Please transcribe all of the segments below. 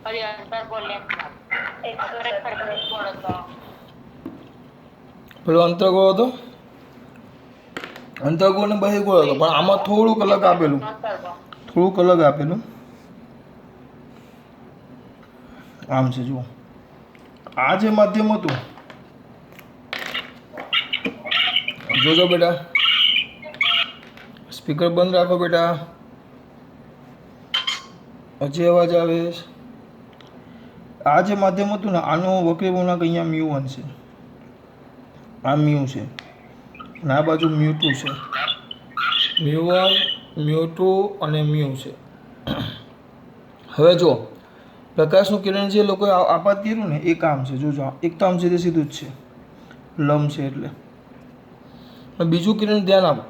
और ये अंतर को लेंस एक खरेखर गोળ હતો પેલો અંતરગોળ હતો, અંતરગોળ ને બહિર્ગોળ હતો, પણ આમાં થોડુંક અલગ આપેલું, થોડુંક અલગ આપેલું. આમ છે જુઓ, આ જે માધ્યમ હતું, જોજો બેટા, સ્પીકર બંધ રાખો બેટા, હજી અવાજ આવે. આ જે માધ્યમ હતું ને, આનો વક્રી પૂર્ણાંક અહીંયા મ્યુ1 છે, આ મ્યુ છે, અને આ બાજુ મ્યુ2 છે. મ્યુ1, મ્યુ2 અને મ્યુ છે. હવે જો પ્રકાશનું કિરણ જે લોકોએ આપાત કર્યું ને, એક આમ છે, જોજો, એક તો આમ સીધે સીધું જ છે, લંબ છે એટલે. બીજું કિરણ ધ્યાન આપો,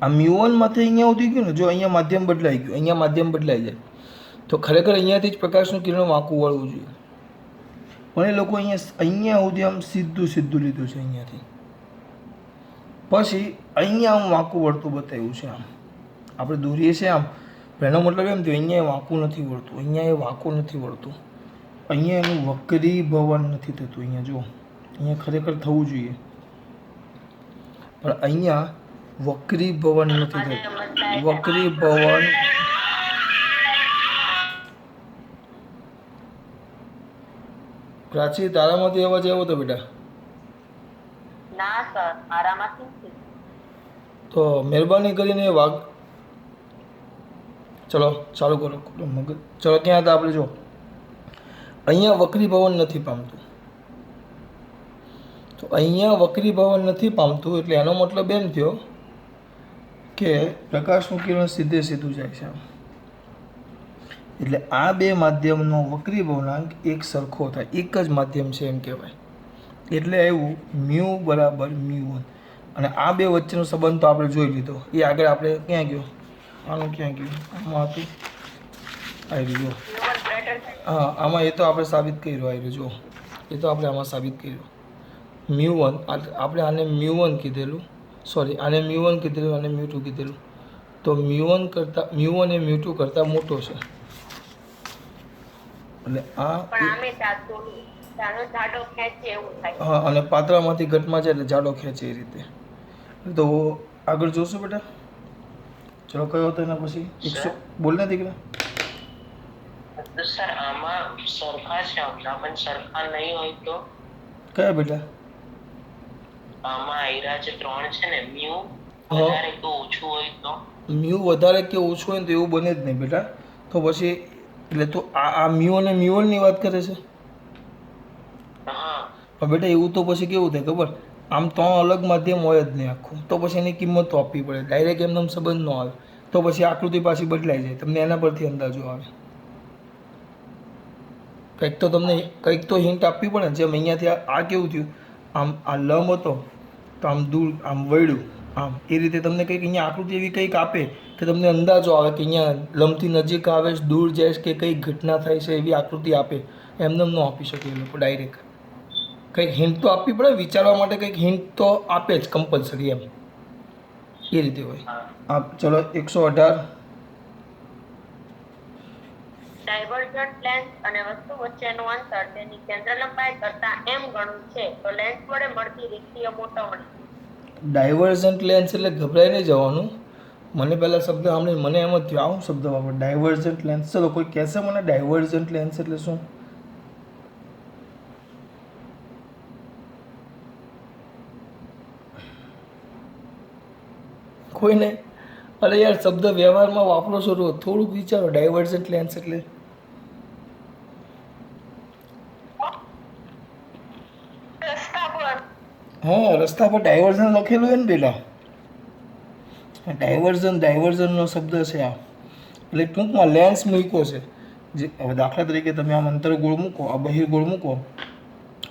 આ મ્યુ1 માંથી અહીંયા ઉતરી ગયું ને, જો અહીંયા માધ્યમ બદલાઈ ગયું, અહીંયા માધ્યમ બદલાઈ જાય તો ખરેખર અહીંયાથી જ પ્રકાશનું કિરણ વાંકું વળવું જોઈએ, પણ એ લોકો અહીંયા સુધી આમ સીધું સીધું લીધું છે અહીંયાથી, પછી અહીંયા આમ વાંકું વળતું બતાવ્યું છે. આમ આપણે દોરીએ છીએ આમ, એનો મતલબ એમ થયો અહીંયા એ વાંકું નથી વળતું, અહીંયા એ વાંકું નથી વળતું, અહીંયા એનું વક્રીભવન નથી થતું. અહીંયા જો, અહીંયા ખરેખર થવું જોઈએ, પણ અહીંયા વક્રીભવન નથી થતું. વક્રીભવન પ્રાચી, તારામાંથી અવાજ આવ્યો તો બેટા? ના સર, મારામાંથી નથી. તો મહેરબાની કરીને ચલો ચાલુ કરો મગજ. ચલો ક્યાં હતા આપણે? જો અહીંયા વક્રીભવન નથી પામતું, તો અહીંયા વક્રીભવન નથી પામતું એટલે એનો મતલબ એમ થયો કે પ્રકાશનું કિરણ સીધે સીધું જાય છે. એટલે આ બે માધ્યમનો વક્રીભવનાંક એક સરખો થાય, એક જ માધ્યમ છે એમ કહેવાય. એટલે આવ્યું મ્યુ બરાબર મ્યુ1. અને આ બે વચ્ચેનો સંબંધ તો આપણે જોઈ લીધો. એ આગળ આપણે ક્યાં ગયો? આનું ક્યાં ગયું? આમાં હતું, આવી ગયો. હા, આમાં એ તો આપણે સાબિત કર્યું, આવી જો, એ તો આપણે આમાં સાબિત કર્યું. મ્યુ1, આપણે આને મ્યુ1 કીધેલું, સોરી, આને મ્યુ1 કીધેલું, આને મ્યુ2 કીધેલું. તો મ્યુ1 કરતાં મ્યુ1 એ મ્યુ2 કરતાં મોટો છે. એટલે આ હા, અને પાત્રામાંથી ઘટમાં જાય એટલે જાડો ખેંચે એ રીતે. તો આગળ જોશું બેટા. ચલો કયો હતો એના પછી? 100 બોલ ને દીકરા. તો સર આમાં સરખા છે, પણ સરખા નહીં હોય તો કયા બેટા? આમાં આયરા જે 3 છે ને, મ્યુ વધારે કે ઓછું હોય તો? મ્યુ વધારે કે ઓછું હોય તો એવું બને જ નહીં બેટા. તો પછી એટલે તો આ મ્યુ અને મ્યુ1 ની વાત કરે છે. પણ બેટા એવું તો પછી કેવું થાય ખબર? આમ 3 અલગ માધ્યમ હોય જ નહીં આખું, તો પછી એની કિંમત તો આપવી પડે. ડાયરેક્ટ એમને સંબંધ ન આવે તો પછી આકૃતિ પાછી બદલાઈ જાય. તમને એના પરથી અંદાજો આવે. કંઈક તો હિન્ટ આપવી પડે. જેમ અહીંયાથી આ કેવું થયું, આમ આ લંબ હતો તો આમ દૂર આમ વળ્યું, આમ એ રીતે તમને કંઈક અહીંયા આકૃતિ એવી કંઈક આપે કે તમને અંદાજો આવે કે અહીંયા લંબથી નજીક આવે છે, દૂર જાય છે, કે કંઈક ઘટના થાય છે, એવી આકૃતિ આપે. એમને ન આપી શકે એ લોકો ડાયરેક્ટ. કંઈક હિન્ટ તો આપવી પડે, વિચારવા માટે કંઈક હિન્ટ તો આપે જ કમ્પલસરી, એમ એ રીતે હોય. ચલો 118. ડાયવર્જન્ટ લેન્સ અને વસ્તુ વચ્ચેનું અંતર તેની કેન્દ્ર લંબાઈ કરતાં m ગણું છે, તો લેન્સ વડે મળતી રેખીય મોટવણી. ડાયવર્જન્ટ લેન્સ એટલે ગભરાઈ નહીં જવાનું. મને પહેલાં શબ્દ સાંભળીને મને એમ જ થયું, આવું શબ્દ વાપરો, ડાયવર્જન્ટ લેન્સ. ચલો કોઈ કહેશે મને ડાયવર્જન્ટ લેન્સ એટલે શું? કોઈ નહીં? અરે યાર, શબ્દ વ્યવહારમાં વાપરો છો રોજ, થોડુંક વિચારો. ડાયવર્જન્ટ લેન્સ એટલે હા, રસ્તા પર ડાયવર્ઝન લખેલું હોય ને પેલા, ડાયવર્ઝનનો શબ્દ છે આ. એટલે ટૂંકમાં લેન્સ મૂક્યો છે. જે હવે દાખલા તરીકે તમે આમ અંતરગોળ મૂકો, આ બહિર્ગોળ મૂકો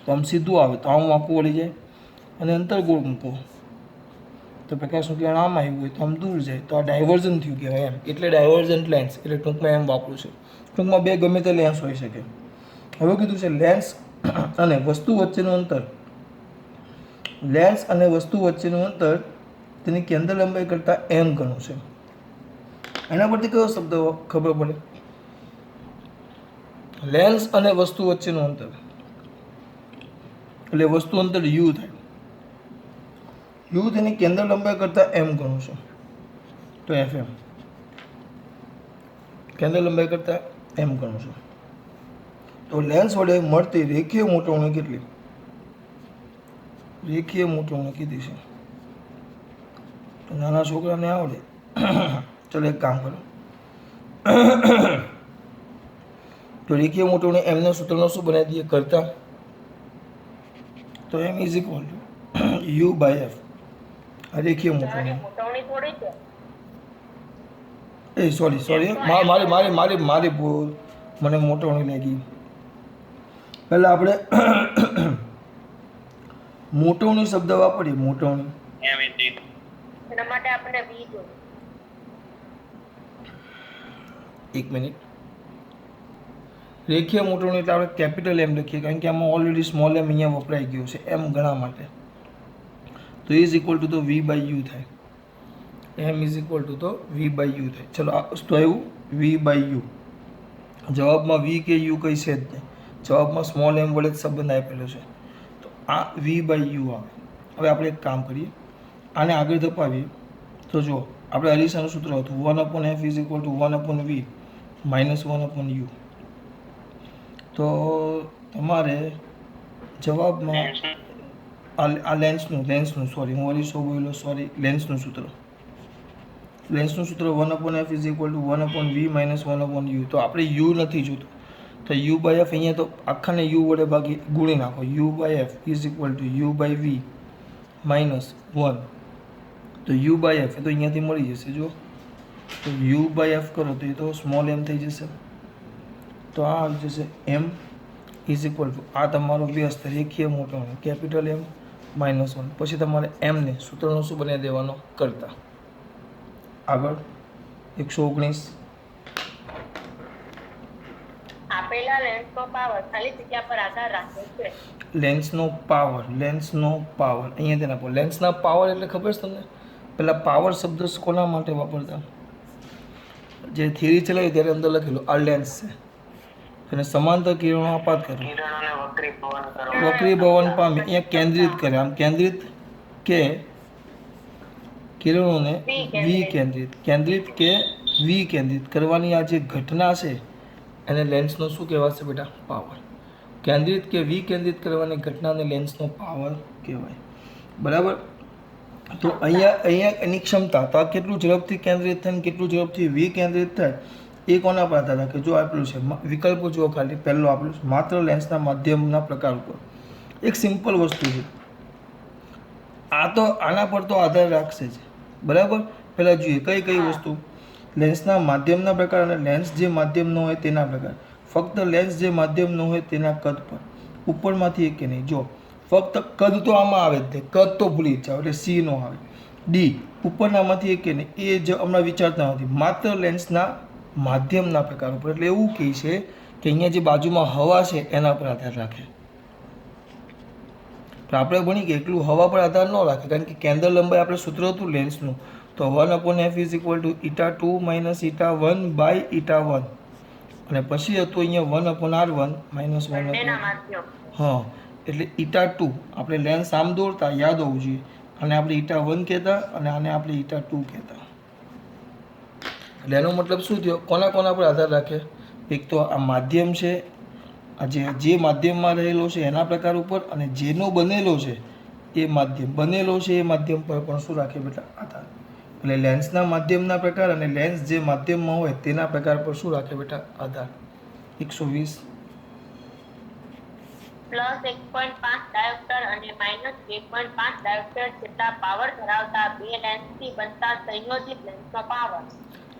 તો આમ સીધું આવે, તો આમ વાંકું વળી જાય. અને અંતરગોળ મૂકો તો પ્રકાશનું કિરણ આમ આવ્યું હોય તો આમ દૂર જાય, તો આ ડાયવર્ઝન થયું કહેવાય એમ. એટલે ડાયવર્જન્ટ લેન્સ એટલે ટૂંકમાં એમ વાપરું છે. ટૂંકમાં બે ગમે તે લેન્સ હોઈ શકે. હવે કીધું છે લેન્સ અને વસ્તુ વચ્ચેનું અંતર. લેન્સ અને વસ્તુ વચ્ચેનું અંતર તેની કેન્દ્ર લંબાઈ કરતાં m ગણું છે. એના પરથી કયો શબ્દ ખબર પડે? લેન્સ અને વસ્તુ વચ્ચેનું અંતર, એટલે વસ્તુ અંતર યુ થાય. યુ તેની કેન્દ્ર લંબાઈ કરતાં એમ ગણું છું, તો FM. કેન્દ્ર લંબાઈ કરતાં એમ ગણું છું. તો લેન્સ વડે મળતી રેખીય મોટવણી કેટલી? રેખીય મોટવણી કીધી છે. તો નાના છોકરાને આવડે. ચલો એક કામ કરો. તો રેખીય મોટવણી એમના સૂત્રનો શું બનાવી દઈએ કરતા? તો M is equal to u by f. આ રેખીય મોટવણી. મોટવણી થોડી છે. એ સોરી મારી ભૂલ, મને મોટવણી લાગી. પહેલાં આપણે મોટવણી શબ્દ વાપરીએ. મોટવણી એના માટે આપણે V જોઈએ. એક મિનિટ. રેખીય મોટવણી એટલે આપણે કેપિટલ એમ લખીએ, કારણ કે આમાં ઓલરેડી સ્મોલ એમ અહીંયા વપરાઈ ગયો છે એમ ગણા માટે. તો ઇઝ ઇક્વલ ટુ તો V બાય યુ થાય. એમ ઇઝ ઇક્વલ ટુ તો V બાય યુ થાય. ચલો આ વસ્તુ આવ્યું V બાય યુ. જવાબમાં V કે યુ કંઈ છે જ નહીં, જવાબમાં સ્મોલ એમ વડે જ સંબંધ આપેલો છે. તો આ V બાય યુ આવે. હવે આપણે એક કામ કરીએ, આને આગળ ધપાવીએ. તો જુઓ, આપણે અરીસાનું સૂત્ર હતું 1/f is equal two 1/v minus 1/u. તો તમારે જવાબમાં આ લેન્સનું સોરી હું અરીસો બોલ્યો, સોરી લેન્સનું સૂત્ર 1/f is equal two 1/v minus 1/u. તો આપણે યુ નથી જોતું, તો યુ બાય એફ અહીંયા તો આખાને યુ વડે ભાગી ગુણી નાખો. U by f is equal to u by v minus 1. તો યુ બાય એફ એ તો અહીંયાથી મળી જશે. જો તો યુ બાય એફ કરો તો એ તો સ્મોલ એમ થઈ જશે. તો આ આવી જશે એમ ઇઝ ઇક્વલ ટુ આ તમારો વ્યસ્ત રેખીય મોટવણી કેપિટલ એમ માઇનસ 1. પછી તમારે એમને સૂત્રનો શું બનાવી દેવાનો કરતા. આગળ 119. આપેલા લેન્સનો પાવર ખાલી જગ્યા પર આધાર રાખે છે. લેન્સનો પાવર અહીંયા તેને આપો. લેન્સના પાવર એટલે ખબર છે તમને? પેલા પાવર શબ્દ કોના માટે વાપરતા? જે થિયરી ચલાવી ત્યારે અંદર લખેલું આ લેન્સ છે અને સમાંતર કિરણો આપાત કરે, વક્રીભવન પામે, અહીંયા કેન્દ્રિત કરે. આમ કેન્દ્રિત કે કિરણોને કેન્દ્રિત કે વિકેન્દ્રિત કરવાની આ જે ઘટના છે એને લેન્સનો શું કહેવાશે બેટા? પાવર. કેન્દ્રિત કે વિકેન્દ્રિત કરવાની ઘટનાને લેન્સનો પાવર કહેવાય. બરાબર. તો અહીંયા એની ક્ષમતા, તો આ કેટલું ઝડપથી કેન્દ્રિત થાય ને કેટલું ઝડપથી વિકેન્દ્રિત થાય એ કોના પર આધાર રાખે? જો આપેલું છે વિકલ્પો જુઓ, ખાલી પહેલો આપેલું છે માત્ર લેન્સના માધ્યમના પ્રકાર ઉપર. એક સિમ્પલ વસ્તુ છે આ, તો આના પર તો આધાર રાખશે જ. બરાબર. પહેલાં જોઈએ કઈ વસ્તુ? લેન્સના માધ્યમના પ્રકાર અને લેન્સ જે માધ્યમ ન હોય તેના પ્રકાર. ફક્ત લેન્સ જે માધ્યમ ન હોય તેના કદ પર. ઉપરમાંથી એક કે નહીં. જો ફક્ત કદ તો આમાં આવે જ નહીં, કદ તો ભૂલી જ જાઓ, એટલે સી નો આવે. ડી ઉપરનામાંથી એક કે નહીં, એ જ હમણાં વિચારતા નથી. માત્ર લેન્સના માધ્યમના પ્રકાર ઉપર, એટલે એવું કહે છે કે અહીંયા જે બાજુમાં હવા છે એના પર આધાર રાખે. તો આપણે ભણી કે એટલું હવા પર આધાર ન રાખે, કારણ કે કેન્દ્ર લંબાઈ આપણે સૂત્ર હતું લેન્સનું, તો 1/f is equal to η2 minus η1 by η1. અને પછી હતું અહીંયા 1/r1 માઇનસ 1/, હા, એટલે η2 આપણે લેન્સ આમ દોરતા યાદ હોવું જોઈએ, અને આપણે η1 કહેતા અને આને આપણે η2 કહેતા. એટલે એનો મતલબ શું થયો? કોના પર આધાર રાખે? એક તો આ માધ્યમ છે, આ જે માધ્યમમાં રહેલો છે એના પ્રકાર ઉપર, અને જેનો બનેલો છે એ માધ્યમ પર પણ શું રાખે બેટા? આધાર. એટલે લેન્સના માધ્યમના પ્રકાર અને લેન્સ જે માધ્યમમાં હોય તેના પ્રકાર પર શું રાખે બેટા? આધાર. 120 પ્લસ 1.5 ડાયોપ્ટર અને માઇનસ 2.5 ડાયોપ્ટર જેટલા પાવર ધરાવતા બે લેન્સથી બનતા સંયોજિત લેન્સનો પાવર.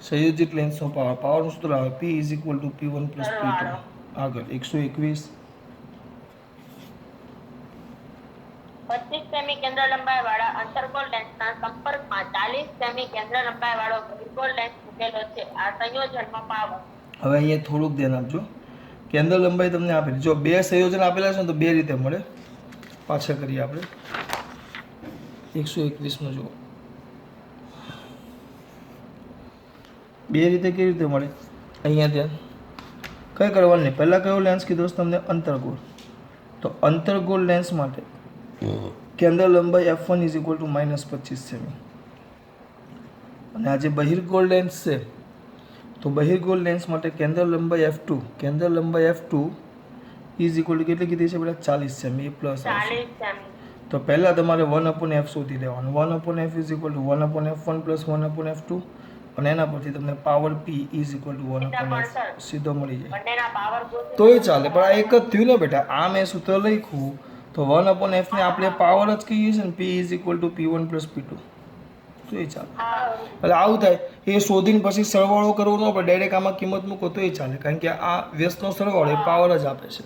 સંયોજિત લેન્સનો પાવર. પાવરનું સૂત્ર આવે P is equal two P1 plus P2. આગળ 121 25 સેમી કેન્દ્ર લંબાઈ વાળા અંતર્ગોળ લેન્સના સંપર્કમાં 40 સેમી કેન્દ્ર લંબાઈ વાળો બહિર્ગોળ લેન્સ મૂકેલો છે. આ સંયોજનનો પાવર. હવે અહીંયા થોડુંક ધ્યાન આપજો. કેન્દ્ર લંબાઈ તમને આપેલી, જો બે સંયોજન આપેલા છે ને તો બે રીતે મળે. પાછા કરીએ આપણે 121 જુઓ. બે રીતે કેવી રીતે મળે? અહીંયા ધ્યાન, કંઈ કરવાનું નહીં. પહેલાં કયો લેન્સ કીધો છે તમને? અંતર્ગોળ. તો અંતર્ગોળ લેન્સ માટે કેન્દ્ર લંબાઈ f1 is equal two -25 semi. અને આ જે બહિર્ગોળ લેન્સ છે તો બહિર્ગોળ લેન્સ માટે કેન્દ્ર લંબાઈ f2 ઇઝ ઇક્વલ ટુ કેટલી કીધી છે બેટા? 40 સેમી. એ પ્લસ આવશે. 40 સેમી. તો પહેલાં તમારે 1/f શોધી લેવાનું. 1/f is equal to 1/f1 plus 1/f2 અને એના પરથી તમને power p is equal two 1/f સીધો મળી જાય. બંનેના પાવર ગોતી તોય ચાલે, પણ આ એક જ થયું ને બેટા. આ મેં સૂત્ર લખ્યું તો 1/f ને આપણે પાવર જ કહીએ છીએ ને, p is equal two p1 plus p2. તો એ ચાલે. એટલે આવું થાય એ શોધીને પછી સરવાળો કરવો ન પડે, ડાયરેક્ટ આમાં કિંમત મૂકો તો એ ચાલે. કારણ કે આ વ્યસ્તનો સરવાળો એ પાવર જ આપે છે.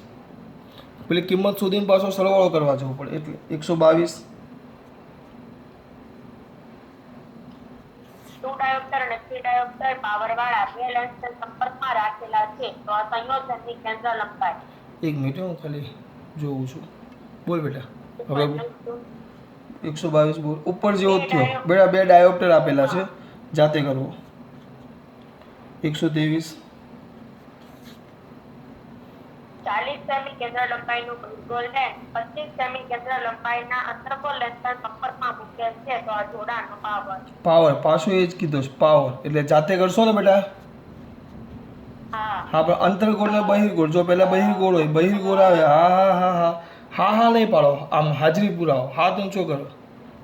પેલી કિંમત શોધીને પાછો સરવાળો કરવા જવું પડે. એટલે 122 2 ડાયોપ્ટર અને 3 ડાયોપ્ટર પાવર વાળા બે લેન્સને સંપર્કમાં રાખેલા છે તો આ સંયોજનની કેન્દ્ર લંબાઈ. 1 મિનિટ હું ખાલી જોઉં છું. બોલ બેટા. હવે 122 બોલ. ઉપર જેવો જ થયો બેટા. બે ડાયોપ્ટર આપેલા છે, જાતે કરવો. 123 40 સેમી કેન્દ્ર લંબાઈનું બહિર્ગોળ લેન્સ 25 સેમી કેન્દ્ર લંબાઈના અંતર્ગોળ લેન્સના સંપર્કમાં મૂકેલ છે તો આ જોડાણનો પાવર પાછો એ જ કીધો છે પાવર. એટલે જાતે કરશો ને બેટા. હા પણ અંતર્ગોળ ને બહિર્ગોળ. જો પહેલા બહિર્ગોળ હોય, બહિર્ગોળ આવે. હા નહીં પાડો, આમ હાજરી પુરાવો. હાથ ઊંચો કરો,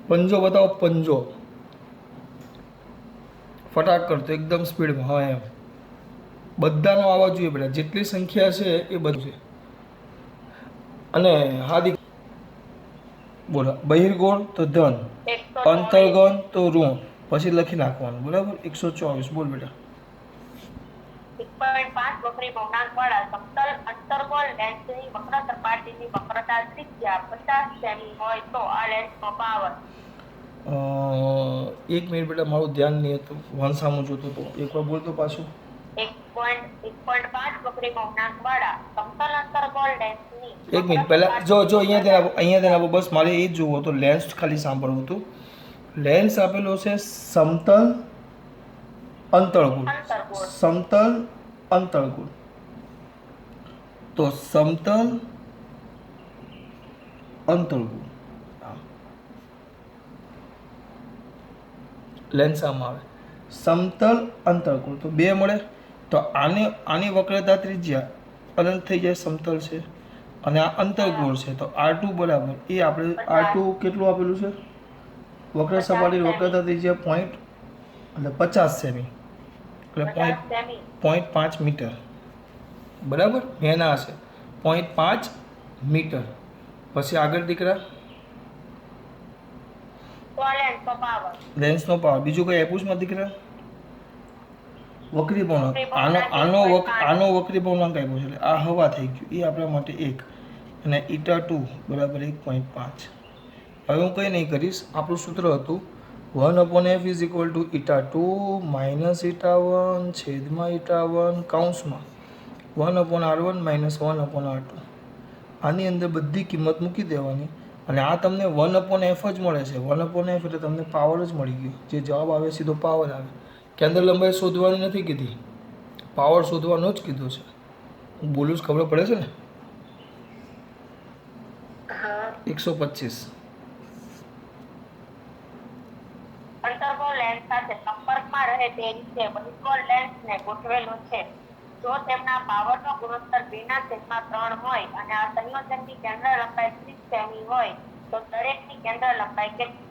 પંજો બતાવો. પંજો ફટાક કરતો એકદમ સ્પીડમાં. હા એમ બધાનો આવવા જોઈએ બેટા. જેટલી સંખ્યા છે એ બધું છે. અને હાદી બોલો. બહિર્ગોળ તો ધન, અંતર્ગોળ તો ઋણ. પછી લખી નાખવાનું. બરાબર. 124 બોલ બેટા. 1.5 વક્રી ભગ્નાંક વાળા સમતલ અંતર્ગોળ લેન્સની વક્ર સપાટીની વક્રતા ત્રિજ્યા 50 સેમી હોય તો આ લેન્સનો પાવર. 1 મિનિટ બેટા, મારું ધ્યાન નહીં હતું. વંશામું જોતો હતો. એકવાર બોલતો પાછું. 1.5 વક્રી ભગ્નાંક વાળા સમતલ અંતર્ગોળ લેન્સની. 1 મિનિટ પહેલા જો અહીંયા ધ્યાન આપો. બસ મારે એ જ જોવું હતું. લેન્સ ખાલી સાંભળવું હતું. લેન્સ આપેલો છે સમતલ અંતર્ગોળ. સમતલ અંતર્ગોળ. તો સમતલ અંતર્ગોળ લેન્સ આમાં આવે. સમતલ અંતર્ગોળ તો બે મળે. તો આની વક્રતા ત્રિજ્યા અનંત થઈ જાય, સમતલ છે. અને આ અંતર્ગોળ છે તો R2 બરાબર એ આપણે R2 કેટલું આપેલું છે? વક્ર સપાટી વક્રતા ત્રિજ્યા પોઈન્ટ એટલે 50 સેમી એટલે 0.5 મીટર. બરાબર. એના હશે 0.5 મીટર. પછી આગળ દીકરા લેન્સનો પાવર. બીજું કઈ આપ્યું છે દીકરા? વક્રી પૂર્ણાંક. આનો વક્રી પૂર્ણાંક આપ્યો છે એટલે આ હવા થઈ ગયું. એ આપણા માટે 1 અને η2 બરાબર 1.5. હવે હું કંઈ નહીં કરીશ. આપણું સૂત્ર હતું 1/f is equal to η2 minus η1 છેદમાં η1 કૌંસમાં 1/r1 માઇનસ 1/r2. આની અંદર બધી કિંમત મૂકી દેવાની અને આ તમને 1/f જ મળે છે. 1/f એટલે તમને પાવર જ મળી ગયો. જે જવાબ આવે સીધો પાવર આવે. કેન્દ્ર લંબાઈ શોધવાની નથી કીધી, પાવર શોધવાનો જ કીધું છે. હું બોલું જ ખબર પડે છે ને. 125 અંતર્ગોળ લેન્સ સાથે સંપર્કમાં રહે તે રીતે બહિર્ગોળ લેન્સને ગોઠવેલો છે. જો તેમના પાવરનો ગુણોત્તર 2/3 હોય અને આ સંયોજનની કેન્દ્ર લંબાઈ 30 સેમી હોય તો દરેકની કેન્દ્ર લંબાઈ કેટલી?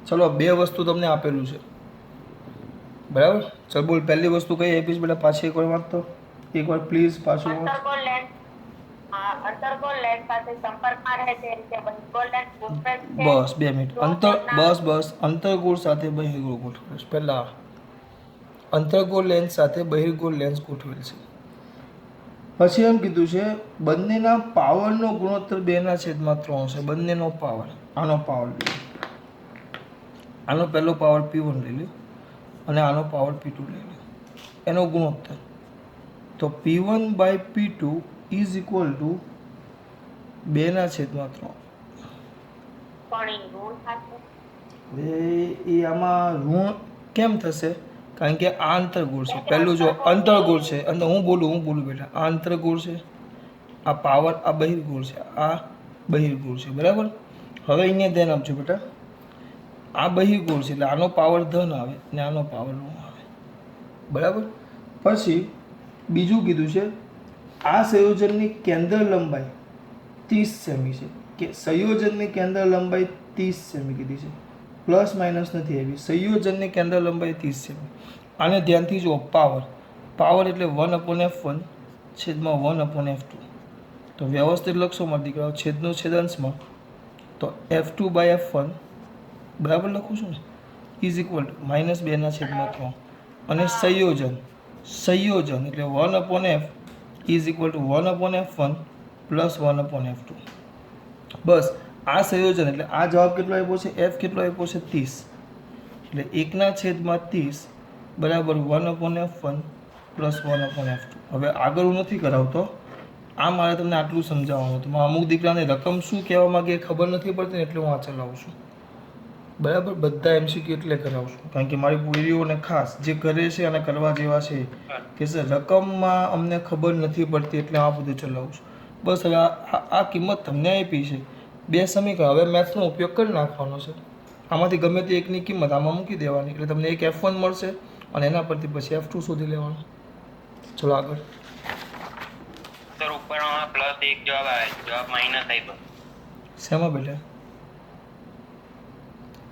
ચલો બે વસ્તુ તમને આપેલું છે. બરાબર. ચલ બોલ. પહેલી વસ્તુ કઈ આપીશ બેટા? પાછી એકવાર વાંચતો. એકવાર પ્લીઝ પાછું. અંતર્ગોળ લેન્સ સાથે સંપર્કમાં રહે તે રીતે બહિર્ગોળ લેન્સ ગોઠવેલ છે. બસ 2 મિનિટ. અંતર્ગોળ સાથે બહિર્ગોળ ગોઠવેલ છે. પહેલા અંતર્ગોળ લેન્સ સાથે બહિર્ગોળ લેન્સ ગોઠવેલ છે. પછી એમ કીધું છે બંનેના પાવરનો ગુણોત્તર 2/3 છે. બંનેનો પાવર. આનો પાવર લઈ લો. આનો પહેલો પાવર P1 લઈ લો અને આનો પાવર P2 લઈ લો. એનો ગુણોત્તર તો P1/P2 ઇઝ ઇક્વલ ટુ 2/3. પણ એ ઋણ થશે. હવે એ આમાં ઋણ કેમ થશે? કારણ કે આ અંતર્ગોળ છે. પહેલું જો અંતર્ગોળ છે, અને હું બોલું બેટા, આ અંતર્ગોળ છે, આ પાવર, આ બહિર્ગોળ છે, આ બહિર્ગોળ છે, બરાબર. હવે અહીંયા ધ્યાન આપજો બેટા, આ બહિર્ગોળ છે એટલે આનો પાવર ધન આવે ને આનો પાવર ઋણ આવે, બરાબર. પછી બીજું કીધું છે આ સંયોજનની કેન્દ્ર લંબાઈ 30 સેમી છે, કે સંયોજનની કેન્દ્ર લંબાઈ 30 સેમી કીધી છે, પ્લસ માઇનસ નથી આવી. સંયોજનની કેન્દ્ર લંબાઈ 30 સેમી. આને ધ્યાનથી જુઓ, પાવર એટલે 1/f1 છેદમાં 1/f2. તો વ્યવસ્થિત લખશો મારા દીકરાઓ, છેદનો છેદાંશમાં તો f2/f1 બરાબર લખું છું ને, ઇઝ ઇક્વલ ટુ -2/3. અને સંયોજન એટલે 1/f is equal to 1/f1 plus 1/f2. બસ આ સંયોજન એટલે આ જવાબ કેટલો આપ્યો છે, f કેટલો આપ્યો છે 30, એટલે 1/30 બરાબર 1/f1 પ્લસ 1/f2. હવે આગળ હું નથી કરાવતો, આ મારે તમને આટલું સમજાવવાનું હતું. અમુક દીકરાને રકમ શું કહેવા માંગે ખબર નથી પડતી ને એટલે હું આ ચલાવું છું, બરાબર. બધા એમસીક્યુ એટલે કરાવું છું કારણ કે મારી પૂરીઓને ખાસ જે કરે છે અને કરવા જેવા છે કે સર રકમમાં અમને ખબર નથી પડતી એટલે આ બધું ચલાવું છું. બસ હવે આ કિંમત તમને આપી છે, 2 સમીકરણ, હવે મેથ્સનો ઉપયોગ કરી નાખવાનો છે. આમાંથી ગમે તે એકની કિંમત આમાં મૂકી દેવાની એટલે તમને એક f1 મળશે અને એના પરથી પછી f2 શોધી લેવાનું. ચલો આગળ. સર ઉપરમાં +1 જવાબ આવે, જવાબ માઈનસ આવ્યો. શેમાં બેટા?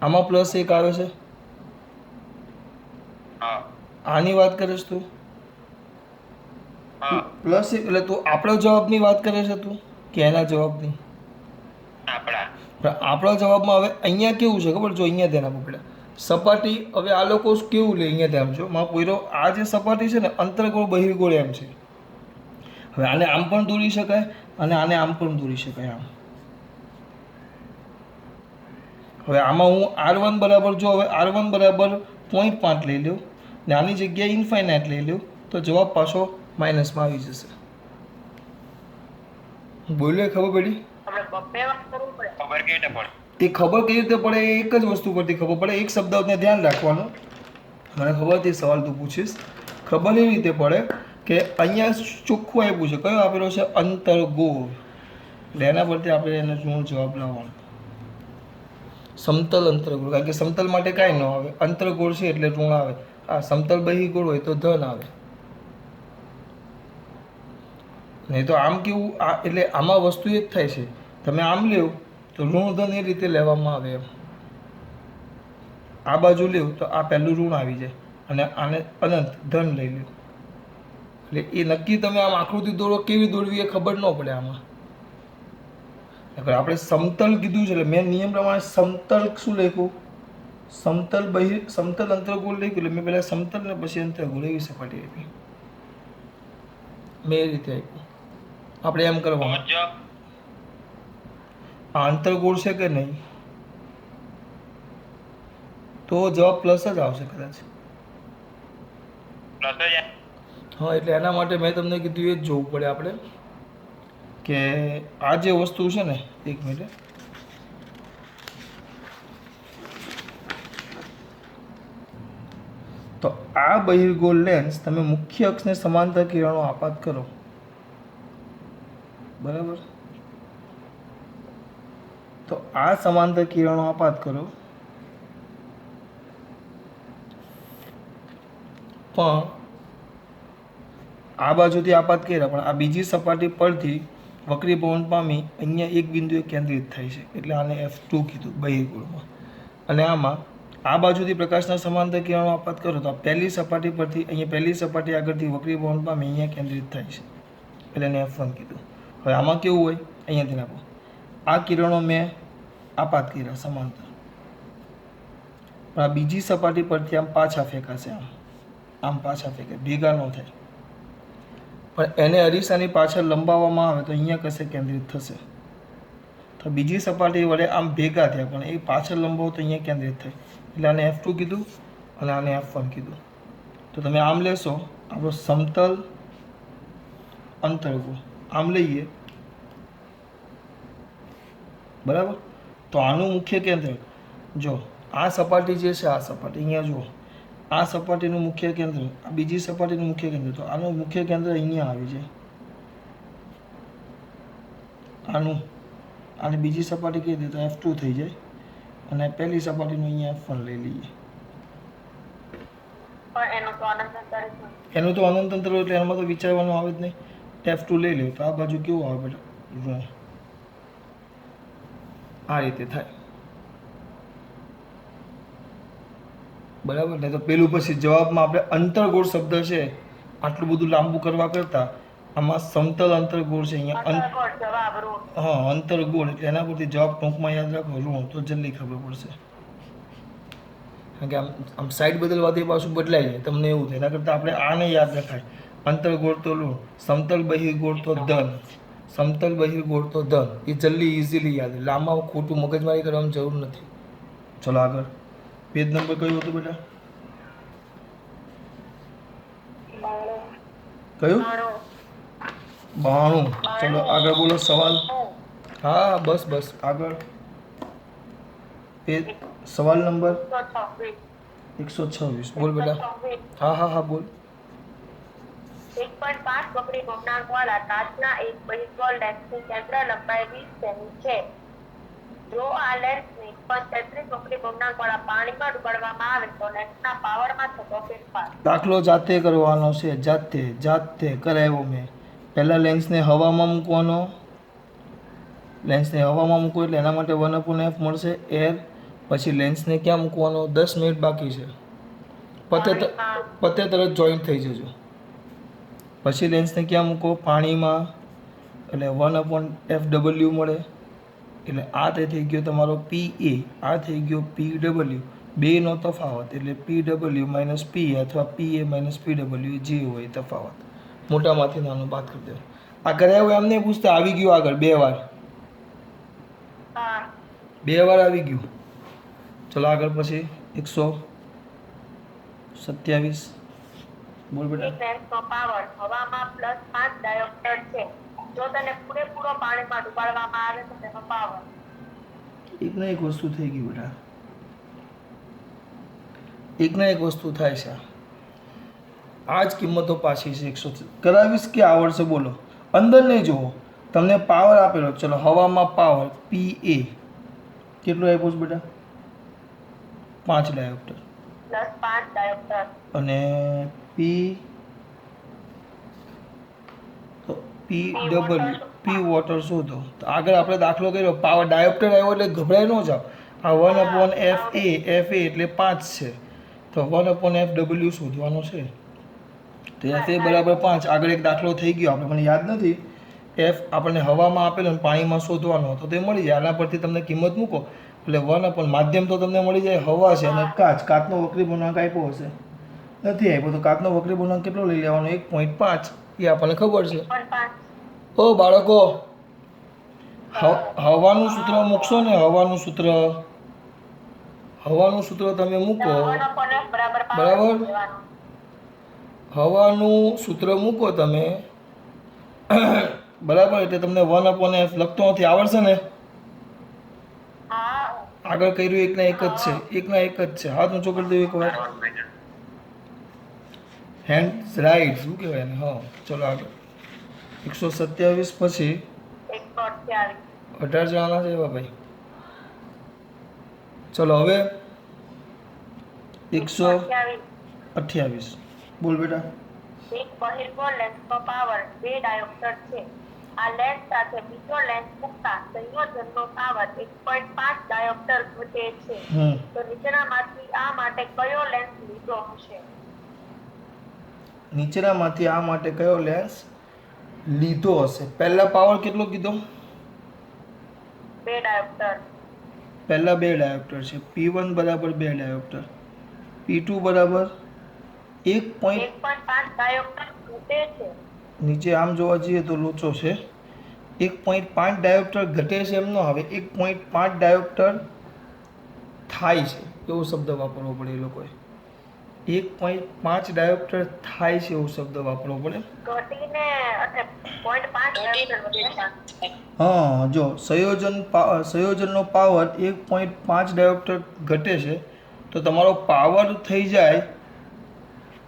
આમાં +1 આવે છે. હા, આની વાત કરે છે તું? હા, +1 એટલે તું આપણો જવાબની વાત કરે છે તું કે એના જવાબની? આપણા. પણ આપણા જવાબમાં હવે અહીંયા કેવું છે ખબર? જો અહીંયા ધ્યાન આપો બેટા, સપાટી હવે આ લોકો કેવું લે અહીંયા ધ્યાન આપજો. માં પૂરો આ જે સપાટી છે ને અંતર્ગોળ બહિર્ગોળ એમ છે. હવે આને આમ પણ દોરી શકાય અને આને આમ પણ દોરી શકાય આમ. હવે આમાં હું r1 બરાબર, જો હવે r1 બરાબર 0.5 લઈ લઉં ને આની જગ્યાએ ઇન્ફાઇનાઇટ લઈ લઉં તો જવાબ પાછો માઇનસમાં આવી જશે. બોલ્યો ખબર પડી? આપણે બબ્બે વાત કરવું પડે. ખબર કેવી રીતે પડે? એ ખબર કેવી રીતે પડે? એ એક જ વસ્તુ પરથી ખબર પડે. એક શબ્દને ધ્યાન રાખવાનું. મને ખબર હતી સવાલ તું પૂછીશ. ખબર એવી રીતે પડે કે અહીંયા ચોખ્ખું આપ્યું છે, કયો આપેલો છે? અંતર્ગોળ. એટલે એના પરથી આપણે એનો શું જવાબ લાવવાનો? સમતલ અંતર્ગોળ. કારણ કે સમતલ માટે કાંઈ ન આવે, અંતર્ગોળ છે એટલે ઋણ આવે. આ સમતલ બહિર્ગોળ હોય તો ધન આવે. નહીં તો આમ કેવું, આ એટલે આમાં વસ્તુ એ જ થાય છે, તમે આમ લ્યો તો ઋણ ધન એ રીતે લેવામાં આવે એમ. આ બાજુ લ્યો તો આ પહેલું ઋણ આવી જાય અને આને અનંત ધન લઈ લ્યો એટલે એ નક્કી તમે આમ આકૃતિ દોરો, કેવી દોરવી એ ખબર ન પડે આમાં. આપણે સમતલ કીધું છે એટલે મેં નિયમ પ્રમાણે સમતલ શું લખ્યું? સમતલ અંતર્ગોળ લખ્યું એટલે મેં પહેલાં સમતલ ને પછી અંતર્ગોળ એવી સપાટી આપી. મેં એ રીતે આપ્યું. આપણે એમ કરવાનું, આ અંતર્ગોળ છે કે નહીં? તો જવાબ પ્લસ જ આવશે કદાચ. હા, એટલે એના માટે મેં તમને કીધું એ જ જોવું પડે આપણે કે આ જે વસ્તુ છે ને, એક મિનિટ, તો આ બહિર્ગોળ લેન્સ તમે મુખ્ય અક્ષને સમાંતર કિરણો આપાત કરો, બરાબર? તો આ સમાંતર કિરણો આપાત કરો, પણ આ બાજુથી આપાત કર્યા પણ આ બીજી સપાટી પરથી વક્રીભવન પામી અહીંયા એક બિંદુએ કેન્દ્રિત થાય છે એટલે આને f2 કીધું બહિર્ગોળમાં. અને આમાં આ બાજુથી પ્રકાશના સમાંતર કિરણો આપાત કરો તો આ પહેલી સપાટી પરથી અહીંયા પહેલી સપાટી આગળથી વક્રીભવન પામી અહીંયા કેન્દ્રિત થાય છે એટલે એને f1 કીધું. હવે આમાં કેવું હોય, અહીંયાથી નાખો, આ કિરણો મેં આપાત કર્યા સમાંતર, પણ આ બીજી સપાટી પરથી આમ પાછા ફેંકાશે, આમ પાછા ફેંકે, ભેગા ન થાય. પણ એને અરીસાની પાછળ લંબાવવામાં આવે તો અહીંયા કશે કેન્દ્રિત થશે. તો બીજી સપાટી વડે આમ ભેગા થયા પણ એ પાછળ લંબાવો તો અહીંયા કેન્દ્રિત થાય એટલે આને f2 કીધું અને આને f1 કીધું. તો તમે આમ લેશો, આપણો સમતલ અંતર્ગોળ આમ લઈએ, બરાબર? તો આનું મુખ્ય કેન્દ્ર જો આ સપાટી જે છે, આ સપાટી અહીંયા જુઓ, આ સપાટીનું મુખ્ય કેન્દ્ર, આ બીજી સપાટીનું મુખ્ય કેન્દ્ર, તો આનું મુખ્ય કેન્દ્ર અહીંયા આવી જાય. આની બીજી સપાટી કહી દે તો F2 થઈ જાય, અને પહેલી સપાટીનું અહીંયા F1 લઈ લઈએ. પણ એનું તો અનંત અંતર છે. એનું તો અનંત અંતર હોય એટલે એમાં તો વિચારવાનું આવે જ નહીં. F2 લઈ લે તો આ બાજુ કેવું આવે બેટા? ઋણ. આ રીતે થાય, બરાબર ને? તો પેલું પછી જવાબમાં આપણે અંતરગોળ શબ્દ છે, આટલું બધું લાંબુ કરવા કરતાં આમાં સમતલ અંતરગોળ છે અહીંયા. અંતરકોણ જવાબ ઋણ. હા, અંતરગોળ એટલે એના પરથી જવાબ ટૂંકમાં યાદ રાખો ઋણ, તો જલ્દી ખબર પડશે. કારણ કે આમ સાઈડ બદલવાથી પાછું બદલાઈ જાય, તમને એવું થાય. એના કરતાં આપણે આને યાદ રખાય, અંતરગોળ તો ઋણ, સમતલ બહિર્ગોળ તો ધન, સમતલ બહિર્ગોળ તો ધન. એ જલ્દી ઇઝીલી યાદ, લાંબા ખોટું મગજમારી કરવાની જરૂર નથી. ચલો આગળ. પેજ નંબર કયું હતું બેટા? કયું? 92. ચલો આગળ બોલો સવાલ. હા બસ બસ આગળ. પેજ સવાલ નંબર 126. બોલ બેટા. હા હા હા બોલ. 1.5 વક્રી ભગ્નાંકવાળા કાચના એક બહિર્ગોળ લેન્સની કેન્દ્ર લંબાઈ 20 સેમી છે. જો આ લેન્સને 33 વક્રી ભગ્નાંકવાળા પાણીમાં ડુબાડવામાં આવે તો લેન્સના પાવરમાં થતો ફેરફાર. દાખલો જાતે કરવાનો છે, જાતે કરાવ્યો મેં. પહેલાં લેન્સને હવામાં મૂકવાનો, લેન્સને હવામાં મૂકવો એટલે એના માટે 1/f મળશે એર. પછી લેન્સને ક્યાં મૂકવાનો? 10 મિનિટ બાકી છે, પતે તરત જોઈન્ટ થઈ જજો. પછી લેન્સને ક્યાં મૂકો? પાણીમાં, એટલે 1/fw મળે. એટલે આ તે થઈ ગયો તમારો PA, આ થઈ ગયો PW. બેનો તફાવત એટલે PW માઇનસ PA અથવા PA માઇનસ PW, જે હોય તફાવત. મોટામાંથી નાનું બાદ કરી દો. આ કર્યા હોય એમને પૂછતા આવી ગયું આગળ 2 વાર, 2 વાર આવી ગયું. ચલો આગળ પછી 127. બોલ બેટા. એક લેન્સનો પાવર હવામાં +5 ડાયોપ્ટર છે. જો તેને પૂરેપૂરો પાણીમાં ડુબાડવામાં આવે તો તેનો પાવર. એક ના એક વસ્તુ થઈ ગઈ બેટા, એક ના એક વસ્તુ થાય છે. આ જ કિંમતો પાછી છે. 100 કરાવીશ કે આવડશે? બોલો. અંદર નહીં જુઓ, તમને પાવર આપેલો. ચલો હવામાં પાવર PA કેટલું આપ્યું છે બેટા? 5 ડાયોપ્ટર. +5 ડાયોપ્ટર. અને P વોટર શોધો. તો આગળ આપણે દાખલો કર્યો, પાવર ડાયોપ્ટર આવ્યો એટલે ગભરાઈ ન જાઓ. આ 1/FA એટલે 5 છે, તો 1/FW શોધવાનો છે. તો FA બરાબર 5. આગળ એક દાખલો થઈ ગયો, આપણે મને યાદ નથી. F આપણને હવામાં આપેલો અને પાણીમાં શોધવાનો હતો, તો એ મળી જાય. આના પરથી તમને કિંમત મૂકો એટલે 1 માધ્યમ તો તમને મળી જાય, હવા છે અને કાચનો વક્રી પૂર્ણાંક આપ્યો હશે, નથી આપ્યો તો કાચનો વક્રી પૂર્ણાંક કેટલો લઈ લેવાનો? 1.5. એ આપણને ખબર છે. ઓ બાળકો, હવાનું સૂત્ર મૂકશો ને, હવાનું સૂત્ર તમે મૂકો, બરાબર? હવાનું સૂત્ર મૂકો તમે, બરાબર? એટલે તમને 1/f લખતો નથી, આવડશે ને? આગળ કર્યું એક ના એક જ છે. હાથ ઊંચો કરી દો એકવાર. હેન્ડ રાઈટ શું કહેવાય ને? હા ચલો આગળ. 127 પછી 18 જણાના છે એવા ભાઈ. ચલો હવે 128. બોલ બેટા. એક બહિર્ગોળ લેન્સનો પાવર 2 ડાયોપ્ટર છે. આ લેન્સ સાથે બીજો લેન્સ મૂકતા સંયોજનનો પાવર 1.5 ડાયોપ્ટર ઘટે છે. તો નીચેનામાંથી આ માટે કયો લેન્સ લીધો હશે? નીચેનામાંથી આ માટે કયો લેન્સ લીધો હશે? પહેલા પાવર કેટલો કીધો? 2 ડાયોપ્ટર. પહેલા 2 ડાયોપ્ટર છે. P1 બરાબર 2 ડાયોપ્ટર, P2 બરાબર 1.5 ડાયોપ્ટર ઘટે છે. નીચે આમ જોવા જઈએ તો લોચો છે. 1.5 ડાયોપ્ટર ઘટે છે એમ ન આવે, 1.5 ડાયોપ્ટર થાય છે એવો શબ્દ વાપરવો પડે. એ લોકોએ 1.5 ડાયોપ્ટર થાય છે એવો શબ્દ વાપરવો પડે. ઘટીને એટલે 0.5 ડાયોપ્ટર વધે. હા જો સંયોજનનો પાવર 1.5 ડાયોપ્ટર ઘટે છે, તો તમારો પાવર થઈ જાય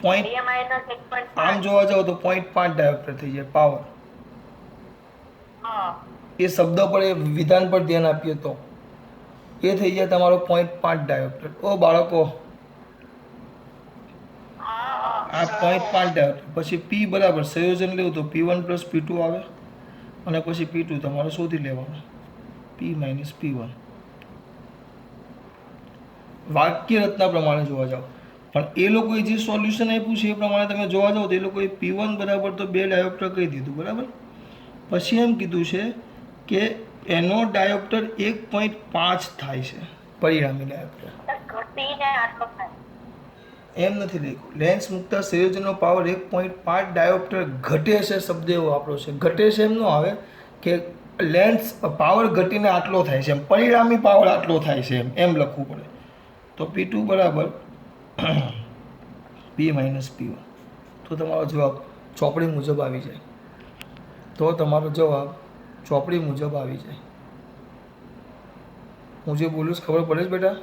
પોઈન્ટ 2 માઇનસ 1.5 આમ જોવા જાવ તો 0.5 ડાયોપ્ટર થઈ જાય પાવર. હા એ શબ્દ પર એ વિધાન પર ધ્યાન આપીએ તો એ થઈ જાય તમારો 0.5 ડાયોપ્ટર. ઓ બાળકો આ 0.5 ડાયોપ્ટર. પછી પી બરાબર સંયોજન લેવું તો P1 પ્લસ P2 આવે અને પછી P2 તમારે શોધી લેવાનું P માઇનસ P1. વાક્ય રચના પ્રમાણે જોવા જાવ પણ એ લોકોએ જે સોલ્યુશન આપ્યું છે એ પ્રમાણે તમે જોવા જાવ તો એ લોકોએ P1 બરાબર તો 2 ડાયોપ્ટર કહી દીધું બરાબર. પછી એમ કીધું છે કે એનો ડાયોપ્ટર 1.5 થાય છે પરિણામી ડાયોપ્ટર. ઘટીને આટલો થાય. એમ નથી લખ્યું. લેન્સ મૂકતા સંયોજનનો પાવર 1.5 ડાયોપ્ટર ઘટે છે શબ્દ એવો વાપરો છે. ઘટે છે એમ ન આવે કે લેન્સ પાવર ઘટીને આટલો થાય છે એમ પરિણામી પાવર આટલો થાય છે એમ લખવું પડે. તો P2 બરાબર P માઇનસ P1. તો તમારો જવાબ ચોપડી મુજબ આવી જાય. તો તમારો જવાબ ચોપડી મુજબ આવી જાય. હું જે બોલું છું ખબર પડે છે બેટા?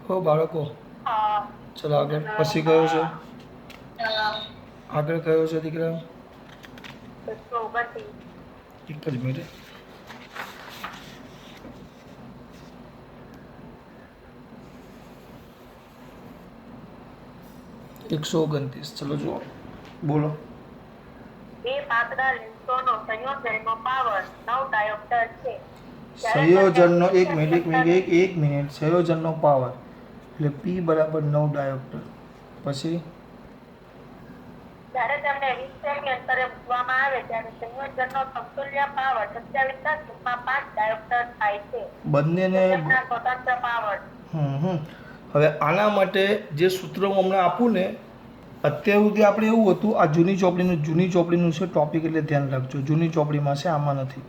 હો બાળકો હા ચલો આગળ. પછી કયો છે? આગળ કયો છે દીકરા? 129. એક જ મિનિટ. એકસો 29. ચલો જુઓ બોલો. બે પાતળા લેન્સોનો સંયોજનનો પાવર 9 ડાયોપ્ટર છે. સંયોજનનો એક મિનિટ સંયોજનનો પાવર એટલે P બરાબર 9 ડાયોપ્ટર. પછી જ્યારે તેમને 20 સેમી અંતરે મૂકવામાં આવે ત્યારે સંયોજનનો સમતુલ્ય પાવર 27.5 ડાયોપ્ટર થાય છે. બંનેને તેમના સ્વતંત્ર પાવર હવે આના માટે જે સૂત્ર હું હમણાં આપું ને અત્યાર સુધી આપણે એવું હતું આ જૂની ચોપડીનું છે ટોપિક એટલે ધ્યાન રાખજો. જૂની ચોપડીમાં છે આમાં નથી.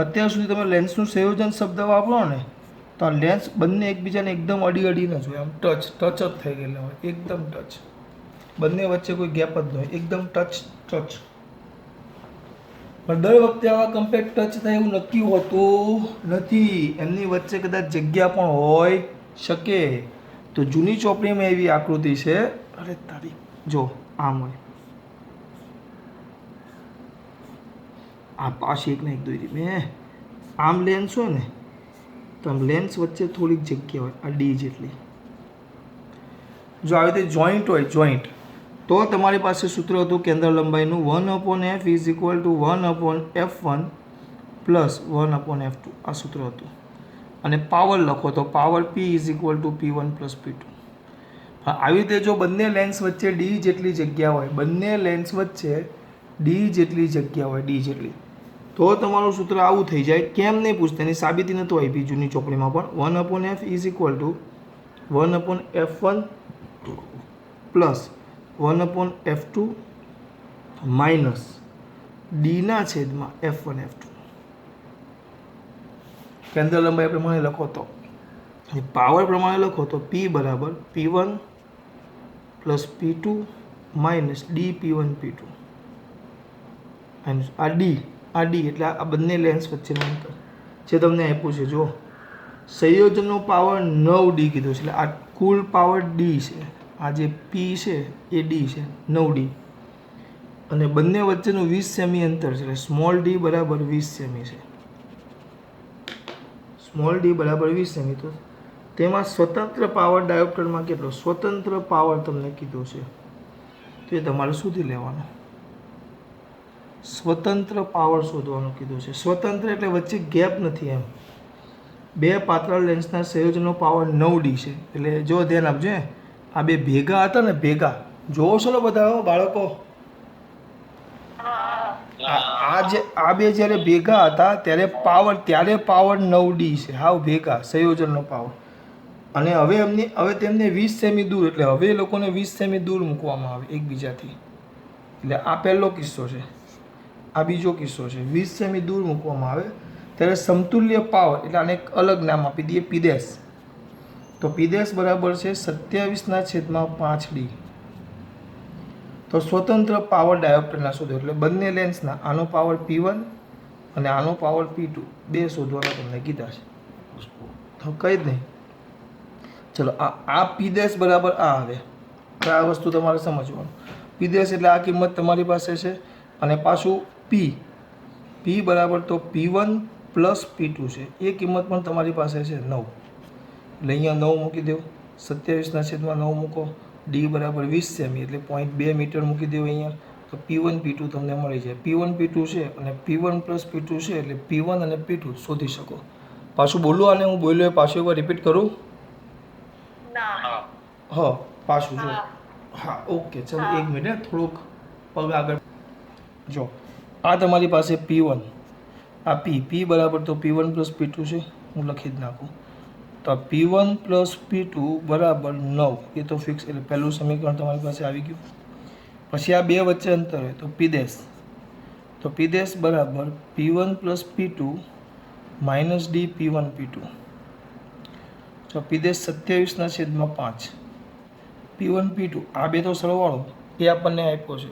અત્યાર સુધી તમે લેન્સનું સંયોજન શબ્દ વાપરો ને તો આ લેન્સ બંને એકબીજાને એકદમ અડીને જ હોય આમ ટચ જ થઈ ગયેલા હોય એકદમ ટચ. બંને વચ્ચે કોઈ ગેપ જ ન હોય એકદમ ટચ. પણ દર વખતે આવા કમ્પેક્ટ ટચ થાય એવું નક્કી હોતું નથી. એમની વચ્ચે કદાચ જગ્યા પણ હોય શકે. તો જૂની ચોપડીમાં એવી આકૃતિ છે. અરે તારી જો આમ હોય આ પાછી એક ને એક દોરી મેં આમ લેન્સ હોય ને તો આમ લેન્સ વચ્ચે થોડીક જગ્યા હોય આ ડી જેટલી. જો આવી રીતે જોઈન્ટ હોય જોઈન્ટ તો તમારી પાસે સૂત્ર હતું કેન્દ્ર લંબાઈનું 1/f is equal to 1/f1 plus 1/f2 આ સૂત્ર હતું. અને પાવર લખો તો power P is equal two P1 plus P2. આવી રીતે જો બંને લેન્સ વચ્ચે ડી જેટલી જગ્યા હોય ડી જેટલી તો તમારું સૂત્ર આવું થઈ જાય. કેમ નહીં પૂછતા એની સાબિતી નહોતું આપી જૂની ચોપડીમાં પણ 1/f is equal to 1/f1 plus 1/f2 minus ડીના છેદમાં F1 F2. કેન્દ્ર લંબાઈ પ્રમાણે લખો તો પાવર પ્રમાણે લખો તો P બરાબર P1 plus P2 minus D P1 P2. આ ડી એટલે આ બંને લેન્સ વચ્ચેનું અંતર જે તમને આપ્યું છે. જો સંયોજનનો પાવર 9D કીધું છે એટલે આ કુલ પાવર ડી છે. આ જે પી છે એ ડી છે 9D અને બંને વચ્ચેનું 20 સેમી અંતર છે એટલે સ્મોલ ડી બરાબર 20 સેમી છે. સ્મોલ ડી બરાબર 20 સેમી. તો તેમાં સ્વતંત્ર પાવર ડાયોપ્ટરમાં કેટલો સ્વતંત્ર પાવર તમને કીધું છે તો એ તમારે શોધી લેવાનો. સ્વતંત્ર પાવર શોધવાનું કીધું છે. સ્વતંત્ર એટલે વચ્ચે ગેપ નથી એમ. બે પાતળા લેન્સના સંયોજનનો પાવર 9D છે એટલે જો ધ્યાન આપજો આ બે ભેગા હતા ને ભેગા જોવો છો ને બધા બાળકો આ બે જ્યારે ભેગા હતા ત્યારે પાવર 9D છે હાવ ભેગા સંયોજનનો પાવર. અને હવે તેમને 20 સેમી દૂર એટલે હવે એ લોકોને 20 સેમી દૂર મૂકવામાં આવે એકબીજાથી. એટલે આ પહેલો કિસ્સો છે. આ બીજો કિસ્સો છે 20 સેમી દૂર મૂકવામાં આવે ત્યારે સમતુલ્ય પાવર એટલે આને એક અલગ નામ આપી દઈએ P'. તો P' બરાબર છે 27/5D. તો સ્વતંત્ર પાવર ડાયોપ્ટરના શોધો એટલે બંને લેન્સના આનો પાવર P1 અને આનો પાવર P2 બે શોધવાના તમને કીધા છે. તો કઈ જ નહીં. ચલો આ પી ડેશ બરાબર આ આવે. હવે આ વસ્તુ તમારે સમજવાનું. પી ડેશ એટલે આ કિંમત તમારી પાસે છે અને પાછું પી બરાબર તો P1 પ્લસ P2 છે. એ કિંમત પણ તમારી પાસે છે 9. એટલે અહીંયા 9 મૂકી દો. 27/9 મૂકો. ડી બરાબર 20 સેમી એટલે 0.2 મીટર મૂકી દો અહીંયા. તો P1 P2 તમને મળી જાય. P1 P2 છે અને P1 પ્લસ P2 છે એટલે P1 અને P2 શોધી શકો. પાછું બોલું આને હું બોલ્યો એ પાછું એકવાર રિપીટ કરું. ના. હા પાછું જો. હા ઓકે ચલો 1 મિનિટ થોડુંક પગ આગળ જો. આ તમારી પાસે P1 આ P બરાબર તો P1 પ્લસ P2 છે. હું લખી જ નાખું. તો P1 પ્લસ P2 બરાબર 9 એ તો ફિક્સ એટલે પહેલું સમીકરણ તમારી પાસે આવી ગયું. પછી આ બે વચ્ચે અંતર હોય તો P ડેશ બરાબર P1 plus P2 minus D P1 P2. તો P ડેશ 27/5 P1 P2 આ બે તો સરવાળો એ આપણને આપ્યો છે.